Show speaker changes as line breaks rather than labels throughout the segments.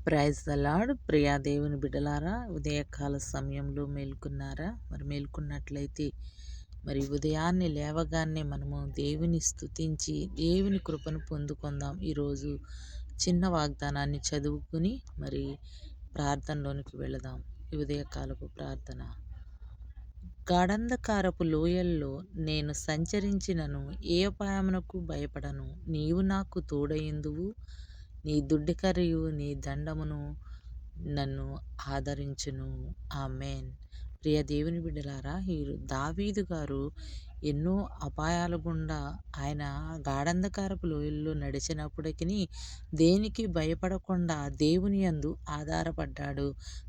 Praise the lord. Priya దేవుని బిడ్డలారా, ఉదయకాల సమయంలో మేల్కొన్నారా? మరి మేల్కొన్నట్లయితే మరి ఉదయాన్నే లేవగానే మనము దేవుని స్తుతించి దేవుని కృపను పొందుకుందాం. ఈరోజు చిన్న వాగ్దానాన్ని చదువుకుని మరి ప్రార్థనలోనికి వెళదాం. ఈ ఉదయకాలపు ప్రార్థన. గాఢంధకారపు లోయల్లో నేను సంచరించినను ఏ అపాయమునకు భయపడను. నీవు నాకు తోడయుందువు. నీ దుడ్డికరియు నీ దండమును నన్ను ఆదరించును. ఆమేన్. ప్రియ దేవుని బిడ్డలారా, ఈ దావీదు గారు ఎన్నో అపాయాల గుండా ఆయన గాఢంధకారపు లోయల్లో నడిచినప్పటికీ దేనికి భయపడకుండా దేవుని యందు ఆధారపడ్డాడు.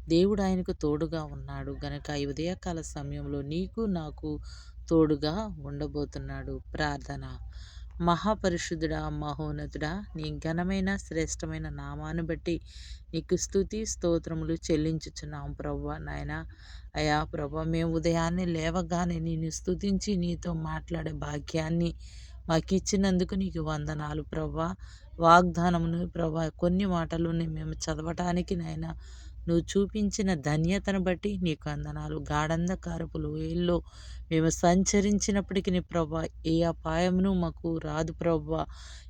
దేవుడు ఆయనకు తోడుగా ఉన్నాడు గనక ఈ ఉదయకాల సమయంలో నీకు నాకు తోడుగా ఉండబోతున్నాడు. ప్రార్థన. మహాపరిశుద్ధుడా, మహోన్నతుడా, నీ ఘనమైన శ్రేష్టమైన నామాన్ని బట్టి నీకు స్తుతి స్తోత్రములు చెల్లించుచున్నాం ప్రభువా. నాయన అయా ప్రభా, మేము ఉదయాన్నే లేవగానే నిన్ను స్తుతించి నీతో మాట్లాడే భాగ్యాన్ని మాకు ఇచ్చినందుకు నీకు వందనాలు ప్రభా. వాగ్దానమును ప్రభా కొన్ని మాటలుని మేము చదవటానికి నాయన నువ్వు చూపించిన ధన్యతను బట్టి నీకు వందనాలు. గాఢంధకారపు లోయల్లో మేము సంచరించినప్పటికీ ప్రభా ఏ అపాయమును మాకు రాదు ప్రభా.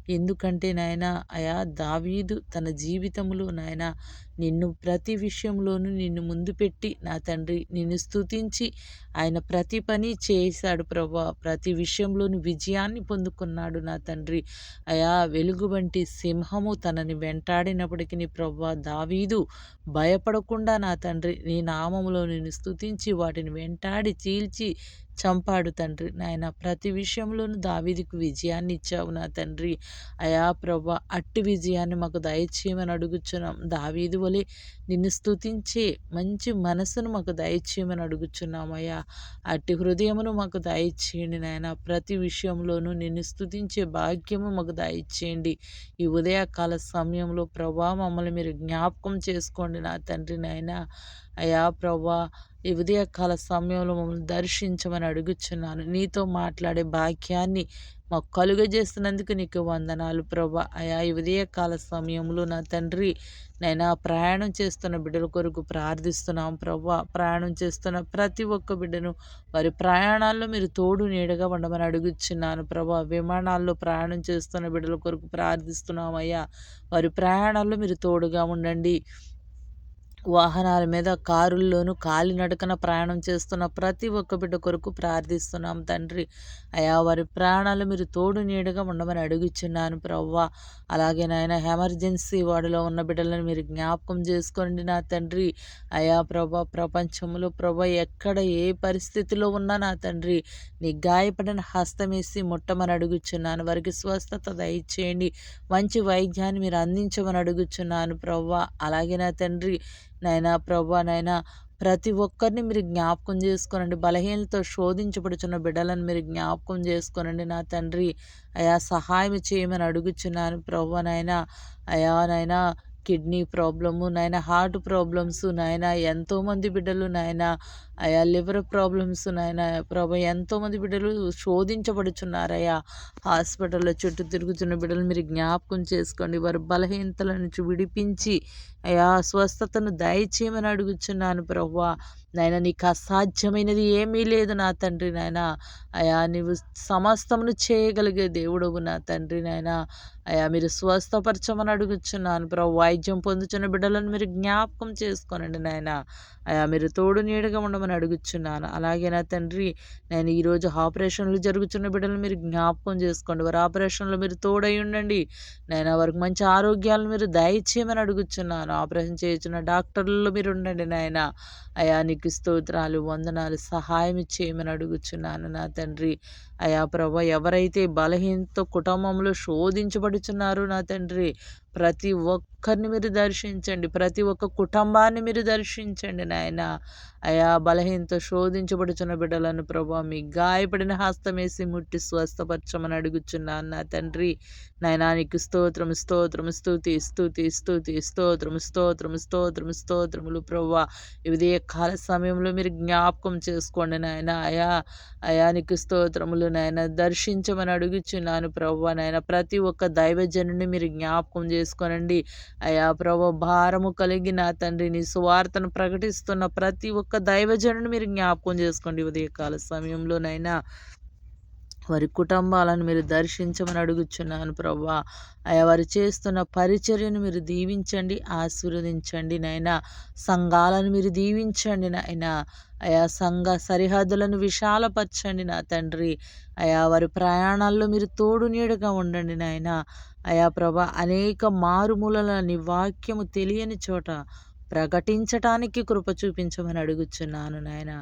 ఎందుకంటే నాయన అయా దావీదు తన జీవితంలో నాయన నిన్ను ప్రతి విషయంలోనూ నిన్ను ముందు పెట్టి నా తండ్రి నిన్ను స్తుతించి ఆయన ప్రతి పని చేశాడు ప్రభా. ప్రతి విషయంలోనూ విజయాన్ని పొందుకున్నాడు నా తండ్రి. అయా వెలుగు వంటి సింహము తనని వెంటాడినప్పటికీ ప్రభా దావీదు భయపడకుండా నా తండ్రి నీ నామములో నిన్ను స్తుతించి వాటిని వెంటాడి చీల్చి చంపాడు తండ్రి. నాయన ప్రతి విషయంలోనూ దావీదుకు విజయాన్ని ఇచ్చావు నా తండ్రి. అయా ప్రభా, అట్టి విజయాన్ని మాకు దయచేయమని అడుగుచున్నాం. దావీదు వలె నిన్ను స్తుతించే మంచి మనసును మాకు దయచేయమని అడుగుచున్నాం అయ్యా. అట్టి హృదయమును మాకు దయచేయండి నాయన. ప్రతి విషయంలోనూ నిన్ను స్తుతించే భాగ్యము మాకు దయచేయండి. ఈ ఉదయకాల సమయంలో ప్రభా మమ్మల్ని మీరు జ్ఞాపకం చేసుకోండి నా తండ్రి. నాయన అయా ప్రభా, ఈ ఉదయకాల సమయంలో మమ్మల్ని దర్శించమని అడుగుచున్నాను. నీతో మాట్లాడే భాగ్యాన్ని మాకు కలుగజేస్తున్నందుకు నీకు వందనాలు ప్రభా. అయా ఈ ఉదయకాల సమయంలో నా తండ్రి నైనా ప్రయాణం చేస్తున్న బిడ్డల కొరకు ప్రార్థిస్తున్నాం ప్రభా. ప్రయాణం చేస్తున్న ప్రతి ఒక్క బిడ్డను వారి ప్రయాణాల్లో మీరు తోడు నీడగా ఉండమని అడుగుచున్నాను ప్రభా. విమానాల్లో ప్రయాణం చేస్తున్న బిడ్డల కొరకు ప్రార్థిస్తున్నాం అయ్యా. వారి ప్రయాణాల్లో మీరు తోడుగా ఉండండి. వాహనాల మీద కారుల్లోనూ కాలినడకన ప్రయాణం చేస్తున్న ప్రతి ఒక్క బిడ్డ కొరకు ప్రార్థిస్తున్నాం తండ్రి. అయా వారి ప్రాణాలు మీరు తోడు నీడగా ఉండమని అడుగుచున్నాను ప్రవ్వా. అలాగే నాయన ఎమర్జెన్సీ వార్డులో ఉన్న బిడ్డలను మీరు జ్ఞాపకం చేసుకోండి నా తండ్రి. అయా ప్రభా, ప్రపంచంలో ప్రభా ఎక్కడ ఏ పరిస్థితిలో ఉన్నా నా తండ్రి నీ గాయపడిన హస్తమేసి ముట్టమని అడుగుచున్నాను. వారికి స్వస్థత దయచేయండి. మంచి వైద్యాన్ని మీరు అందించమని అడుగుచున్నాను ప్రవ్వా. అలాగే నా తండ్రి నాయనా ప్రభా, నాయనా ప్రతి ఒక్కరిని మీరు జ్ఞాపకం చేసుకోనండి. బలహీనలతో శోధించబడుచున్న బిడ్డలను మీరు జ్ఞాపకం చేసుకోనండి నా తండ్రి. అయా సహాయం చేయమని అడుగుచున్నాను ప్రభా. నాయనా అయా నాయనా కిడ్నీ ప్రాబ్లము నాయన, హార్ట్ ప్రాబ్లమ్స్ నాయన, ఎంతోమంది బిడ్డలు నాయన అయా లివర్ ప్రాబ్లమ్స్ నాయన ప్రభా, ఎంతోమంది బిడ్డలు శోధించబడుచున్నారయ్యా. హాస్పిటల్లో చుట్టూ తిరుగుతున్న బిడ్డలు మీరు జ్ఞాపకం చేసుకోండి. వారి బలహీనతల నుంచి విడిపించి అయా స్వస్థతను దయచేయమని అడుగుచున్నాను ప్రభా. నాయన నీకు అసాధ్యమైనది ఏమీ లేదు నా తండ్రి. నాయన అయా నీవు సమస్తమును చేయగలిగే దేవుడవు నా తండ్రి. నాయన అయా మీరు స్వస్థపరచమని అడుగుచున్నాను ప్రభు. వైద్యం పొందుతున్న బిడ్డలను మీరు జ్ఞాపకం చేసుకోనండి నాయన. అయా మీరు తోడు నీడగా ఉండమని అడుగుచున్నాను. అలాగే నా తండ్రి నేను ఈరోజు ఆపరేషన్లు జరుగుతున్న బిడ్డలను మీరు జ్ఞాపకం చేసుకోండి. వారి ఆపరేషన్లో మీరు తోడై ఉండండి నాయన. వారికి మంచి ఆరోగ్యాలను మీరు దయచేయమని అడుగుచున్నాను. ఆపరేషన్ చేయించిన డాక్టర్లలో మీరు ఉండండి నాయన. అయా నీకు స్తోత్రాలు వందనాలు. సహాయం చేయమని అడుగుచున్నాను నా తండ్రి. అయా ప్రభా, ఎవరైతే బలహీనతో కుటుంబంలో శోధించబడుచున్నారో నా తండ్రి ప్రతి ఒక్కరిని మీరు దర్శించండి. ప్రతి ఒక్క కుటుంబాన్ని మీరు దర్శించండి నాయన. అయా బలహీనతో శోధించబడుచున్న బిడ్డలను ప్రభా మీ గాయపడిన హస్తమేసి ముట్టి స్వస్థపరచమని అడుగుచున్నాను నా తండ్రి. నాయనా నీకు స్తోత్రం స్తోత్రం స్తుతి స్తుతి స్తుతి స్తోత్రం స్తోత్రం స్తోత్రం స్తోత్రములు ప్రభా. ఇదే కాల సమయంలో మీరు జ్ఞాపకం చేసుకోండి నాయన. అయా అయా నీకు స్తోత్రములు నాయన దర్శించమని అడుగుచున్నాను ప్రభువా. నాయన ప్రతి ఒక్క దైవజనుడిని మీరు జ్ఞాపకం చేసుకోనండి అయా ప్రభు. భారము కలిగిన తండ్రి నీ సువార్తను ప్రకటిస్తున్న ప్రతి ఒక్క దైవజనుడిని మీరు జ్ఞాపకం చేసుకోండి ఉదయకాల సమయంలోనైనా. వారి కుటుంబాలను మీరు దర్శించమని అడుగుచున్నాను ప్రభువా. అయా వారు చేస్తున్న పరిచర్యను మీరు దీవించండి, ఆశీర్వదించండి నాయనా. సంఘాలను మీరు దీవించండి నాయనా. అయా సంఘ సరిహద్దులను విశాలపరచండి నా తండ్రి. అయా వారి ప్రయాణాల్లో మీరు తోడు నీడగా ఉండండి నాయనా. అయా ప్రభా, అనేక మారుమూలల నీ వాక్యము తెలియని చోట ప్రకటించటానికి కృప చూపించమని అడుగుచున్నాను నాయన.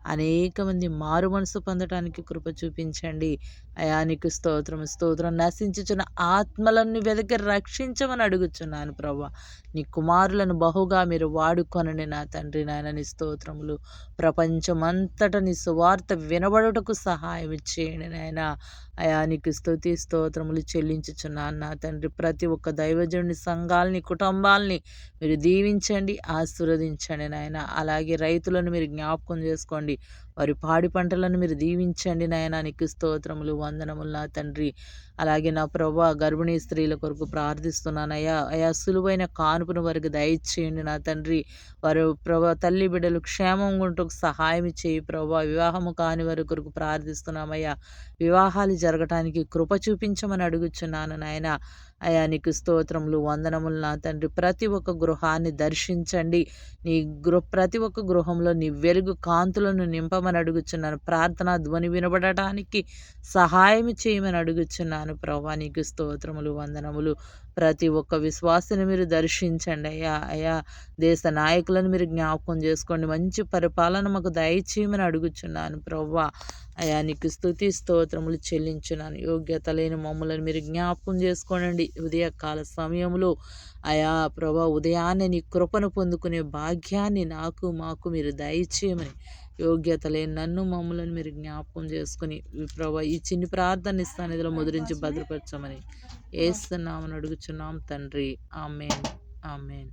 అనేక మంది మారు మనసు పొందటానికి కృప చూపించండి అయా. నీకు స్తోత్రము స్తోత్రం. నశించుచున్న ఆత్మలను వెదకి రక్షించమని అడుగుచున్నాను ప్రభా. నీ కుమారులను బహుగా మీరు వాడుకొనండి నా తండ్రి నాయన. నీ స్తోత్రములు. ప్రపంచమంతట నీ సువార్త వినబడుటకు సహాయం చేయండి నాయన. అయా నీకు స్తుతి స్తోత్రములు చెల్లించుచున్నాను నా తండ్రి. ప్రతి ఒక్క దైవజనుని సంఘాలని కుటుంబాలని మీరు దీవించండి, ఆశీర్వదించండి నాయన. అలాగే రైతులను మీరు జ్ఞాపకం చేసుకోండి. వారి పాడి పంటలను మీరు దీవించండి నాయన. నీకు స్తోత్రములు వందనములు నా తండ్రి. అలాగే నా ప్రభా, గర్భిణీ స్త్రీల కొరకు ప్రార్థిస్తున్నాను అయ్యా. అయా సులువైన కానుపును వారికి దయచేయండి నా తండ్రి. వారు ప్రభా తల్లి బిడ్డలు క్షేమం ఉంటకు సహాయం చేయి ప్రభా. వివాహము కాని వారి కొరకు ప్రార్థిస్తున్నామయ్యా. వివాహాలు జరగటానికి కృప చూపించమని అడుగుచున్నాను నాయన. అయా నీకు స్తోత్రములు వందనములు నా తండ్రి. ప్రతి ఒక్క గృహాన్ని దర్శించండి. నీ ప్రతి ఒక్క గృహంలో నీ వెలుగు కాంతులను నింపమని అడుగుచున్నాను. ప్రార్థనా ధ్వని వినబడటానికి సహాయం చేయమని అడుగుచున్నాను ప్రభా. నీకు స్తోత్రములు వందనములు. ప్రతి ఒక్క విశ్వాసిని మీరు దర్శించండి అయ్యా. అయా దేశ నాయకులను మీరు జ్ఞాపకం చేసుకోండి. మంచి పరిపాలన మాకు దయచేయమని అడుగుచున్నాను ప్రభా. అయా నీకు స్తుతి స్తోత్రములు చెల్లించున్నాను. యోగ్యత లేని మమ్మలను మీరు జ్ఞాపకం చేసుకోనండి ఉదయకాల సమయంలో. అయా ప్రభా, ఉదయాన్నే నీ కృపను పొందుకునే భాగ్యాన్ని నాకు మాకు మీరు దయచేయమని, యోగ్యత లేని నన్ను మమ్మలను మీరు జ్ఞాపకం చేసుకుని ప్రభా ఈ చిన్ని ప్రార్థన సన్నిధిలో ముద్రించి భద్రపరచమని యేసు నామమున అడుగుచున్నాం తండ్రి. ఆమేన్ ఆమేన్.